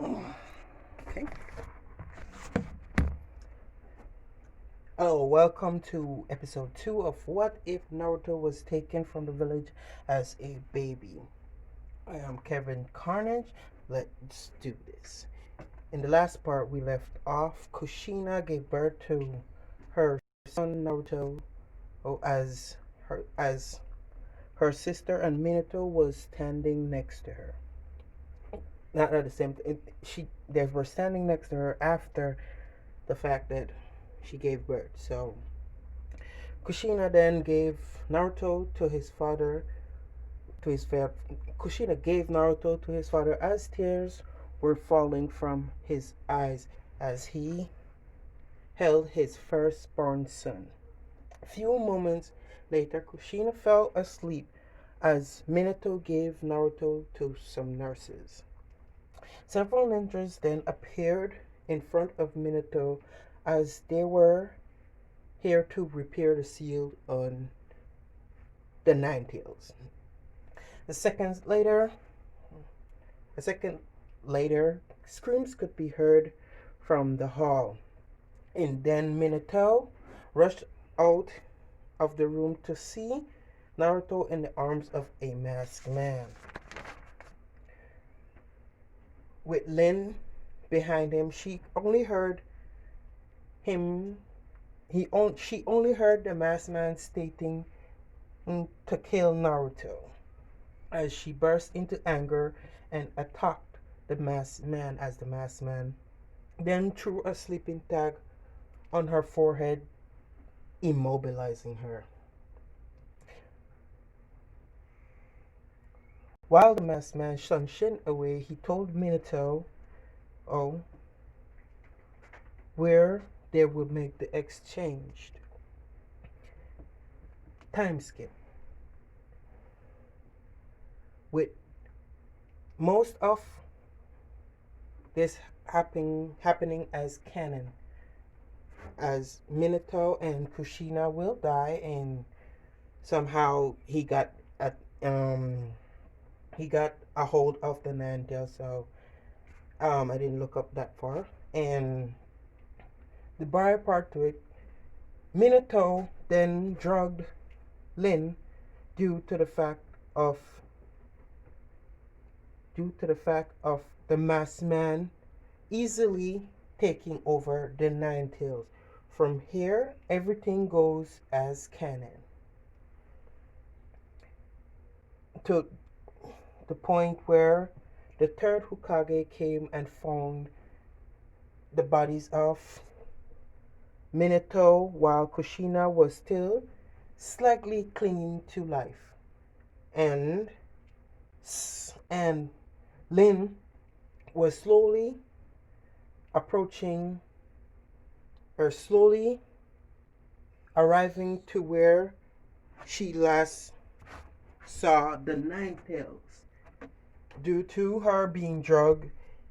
Okay. Oh, welcome to episode 2 of What If Naruto Was Taken from the Village as a Baby. I am Kevin Carnage. Let's do this. In the last part, we left off. Kushina gave birth to her son Naruto, as her sister and Minato was standing next to her. Not at the same time. They were standing next to her after the fact that she gave birth. So Kushina then gave Naruto to his father. To his fa- Kushina gave Naruto to his father as tears were falling from his eyes as he held his firstborn son. A few moments later, Kushina fell asleep as Minato gave Naruto to some nurses. Several ninjas then appeared in front of Minato as they were here to repair the seal on the Nine Tails. A second later, a second later, screams could be heard from the hall, and then Minato rushed out of the room to see Naruto in the arms of a masked man, with Lin behind him. Him. She only heard the masked man stating to kill Naruto, as she burst into anger and attacked the masked man as the masked man then threw a sleeping tag on her forehead, immobilizing her. While the masked man shunned Shin away, he told Minato, oh, where they would make the exchange. Time skip. With most of this happening as canon, as Minato and Kushina will die, and somehow he got a hold of the Nandel. So I didn't look up that far. And the prior part to it, Minato then drugged Lin due to the fact of the masked man easily taking over the Nine Tails. From here, everything goes as canon. To the point where the third Hokage came and found the bodies of Minato while Kushina was still slightly clinging to life. And and Lin was approaching slowly arriving to where she last saw the Nine Tails. Due to her being drugged,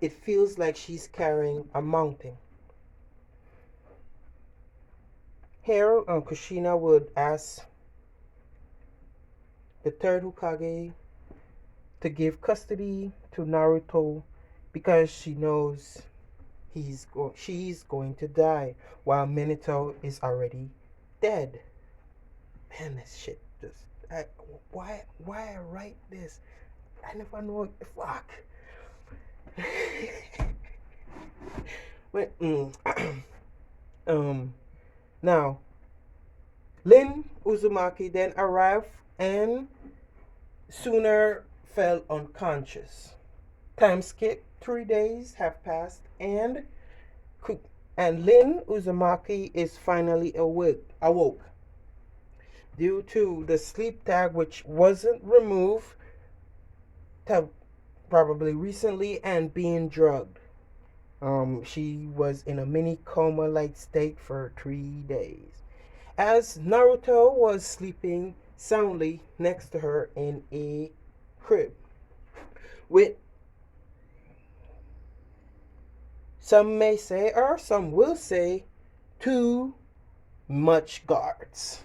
it feels like she's carrying a mountain. Here, Kushina would ask the third Hokage to give custody to Naruto because she knows she's going to die while Minato is already dead. Man, this shit just why I write this? I never know what the fuck. But now Lin Uzumaki then arrived and sooner fell unconscious. Time skip, 3 days have passed, and Lin Uzumaki is finally awoke due to the sleep tag, which wasn't removed probably recently, and being drugged. She was in a mini coma-like state for 3 days, as Naruto was sleeping soundly next to her in a crib with, some may say, or some will say, too much guards.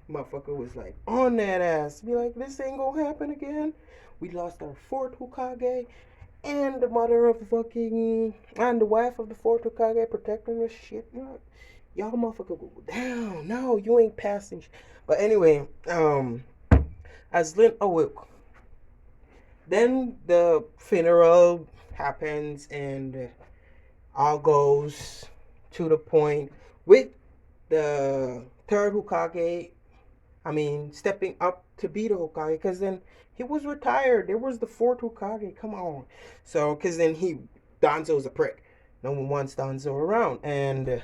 Motherfucker was like on that ass. Be like, this ain't gonna happen again. We lost our fourth Hokage. And the mother of the fucking, and the wife of the fourth Hokage protecting this shit. Y'all motherfucker go down. No, you ain't passing. But anyway, as Lin, oh wait, then the funeral happens and all goes to the point with the third Hokage. I mean, stepping up to be the Hokage, because then he was retired. There was the fourth Hokage. Come on. So, because then Danzo's a prick. No one wants Danzo around. And,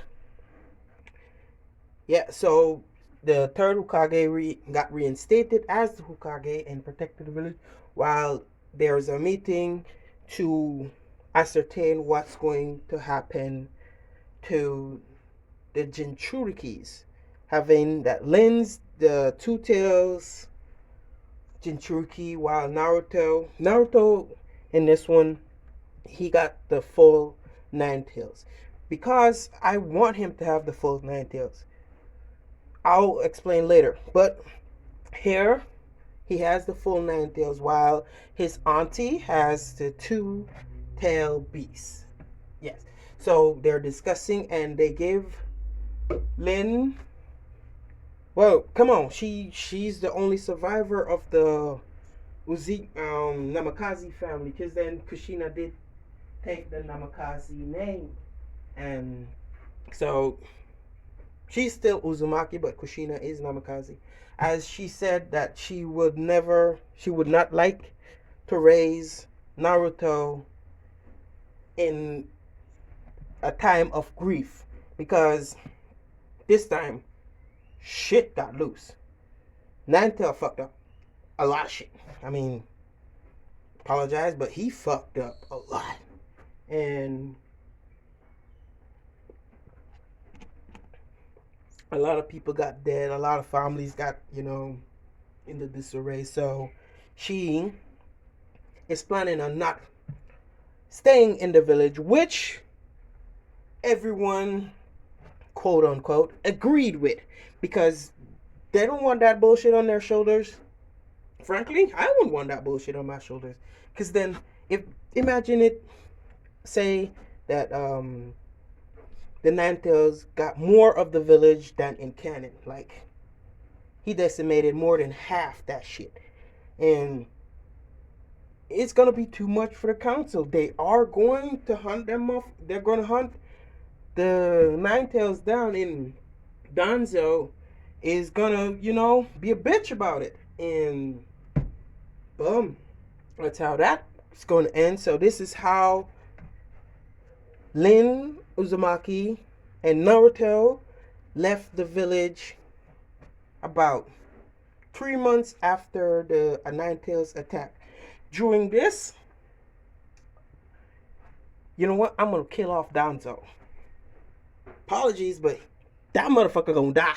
yeah, so the third Hokage got reinstated as the Hokage and protected the village while there's a meeting to ascertain what's going to happen to the Jinchurikis. Having that lens, the two tails, Jinchuriki, while Naruto in this one, he got the full nine tails. Because I want him to have the full nine tails. I'll explain later. But here, he has the full nine tails, while his auntie has the two tail beast. Yes. So they're discussing, and they give Lin. Well, come on. She's the only survivor of the Namikaze family, because then Kushina did take the Namikaze name, and so she's still Uzumaki, but Kushina is Namikaze. As she said that she would not like to raise Naruto in a time of grief, because this time shit got loose. Ninetale fucked up a lot of shit. I mean, apologize, but he fucked up a lot. And a lot of people got dead. A lot of families got, into disarray. So she is planning on not staying in the village, which everyone, quote unquote, agreed with, because they don't want that bullshit on their shoulders. Frankly, I wouldn't want that bullshit on my shoulders, because then, imagine it, say that the Ninetales got more of the village than in canon. Like, he decimated more than half that shit, and it's gonna be too much for the council. They are going to hunt them off. They're gonna hunt the Ninetales down, and Danzo is gonna, be a bitch about it. And boom, that's how that's going to end. So this is how Lin, Uzumaki, and Naruto left the village about 3 months after the Ninetales attack. During this, you know what? I'm gonna kill off Danzo. Apologies, but that motherfucker gonna die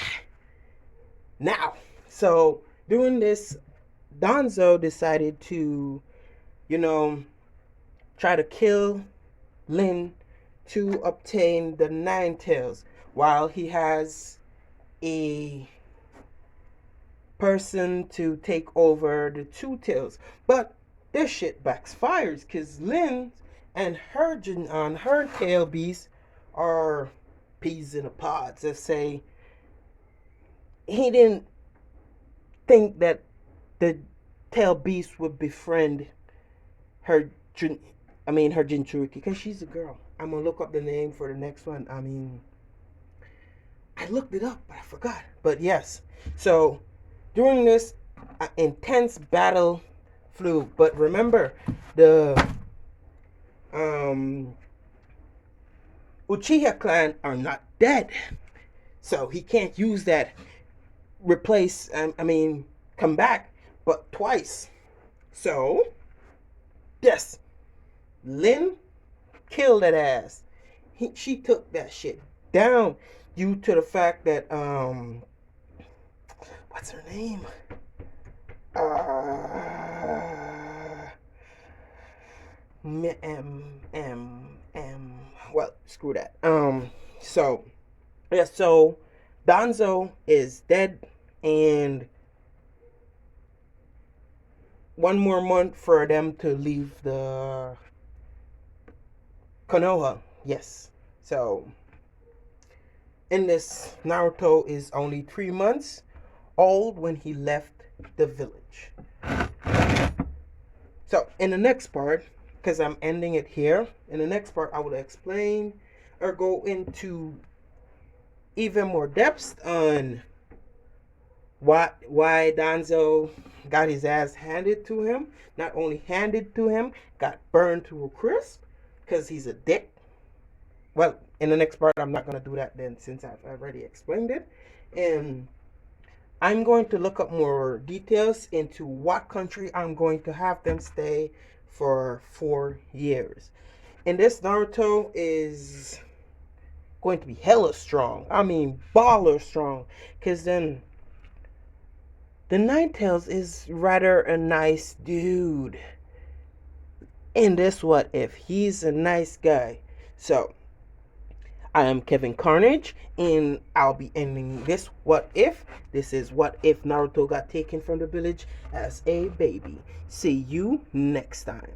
now. So doing this, Danzo decided to, try to kill Lin to obtain the Ninetales, while he has a person to take over the Two Tails. But this shit backfires, because Lin and her tail beast are peas in a pod. To say he didn't think that the tail beast would befriend her Jinchuriki, because she's a girl. I'm gonna look up the name for the next one. I looked it up, but I forgot. But yes, so during this intense battle flew. But remember, the Uchiha clan are not dead, so he can't use that come back, but twice. So yes, Lin killed that ass. She took that shit down due to the fact that what's her name? Well, screw that. So yeah, so Danzo is dead, and 1 more month for them to leave the Konoha, yes. So in this, Naruto is only 3 months old when he left the village. So in the next part, because I'm ending it here, in the next part I will explain or go into even more depth on why Danzo got his ass handed to him. Not only handed to him, got burned to a crisp because he's a dick. Well, in the next part, I'm not going to do that then since I've already explained it. And I'm going to look up more details into what country I'm going to have them stay for 4 years. And this Naruto is going to be hella strong. I mean, baller strong. Because then the Ninetales is rather a nice dude. In this what if, he's a nice guy. So, I am Kevin Carnage, and I'll be ending this what if. This is what if Naruto got taken from the village as a baby. See you next time.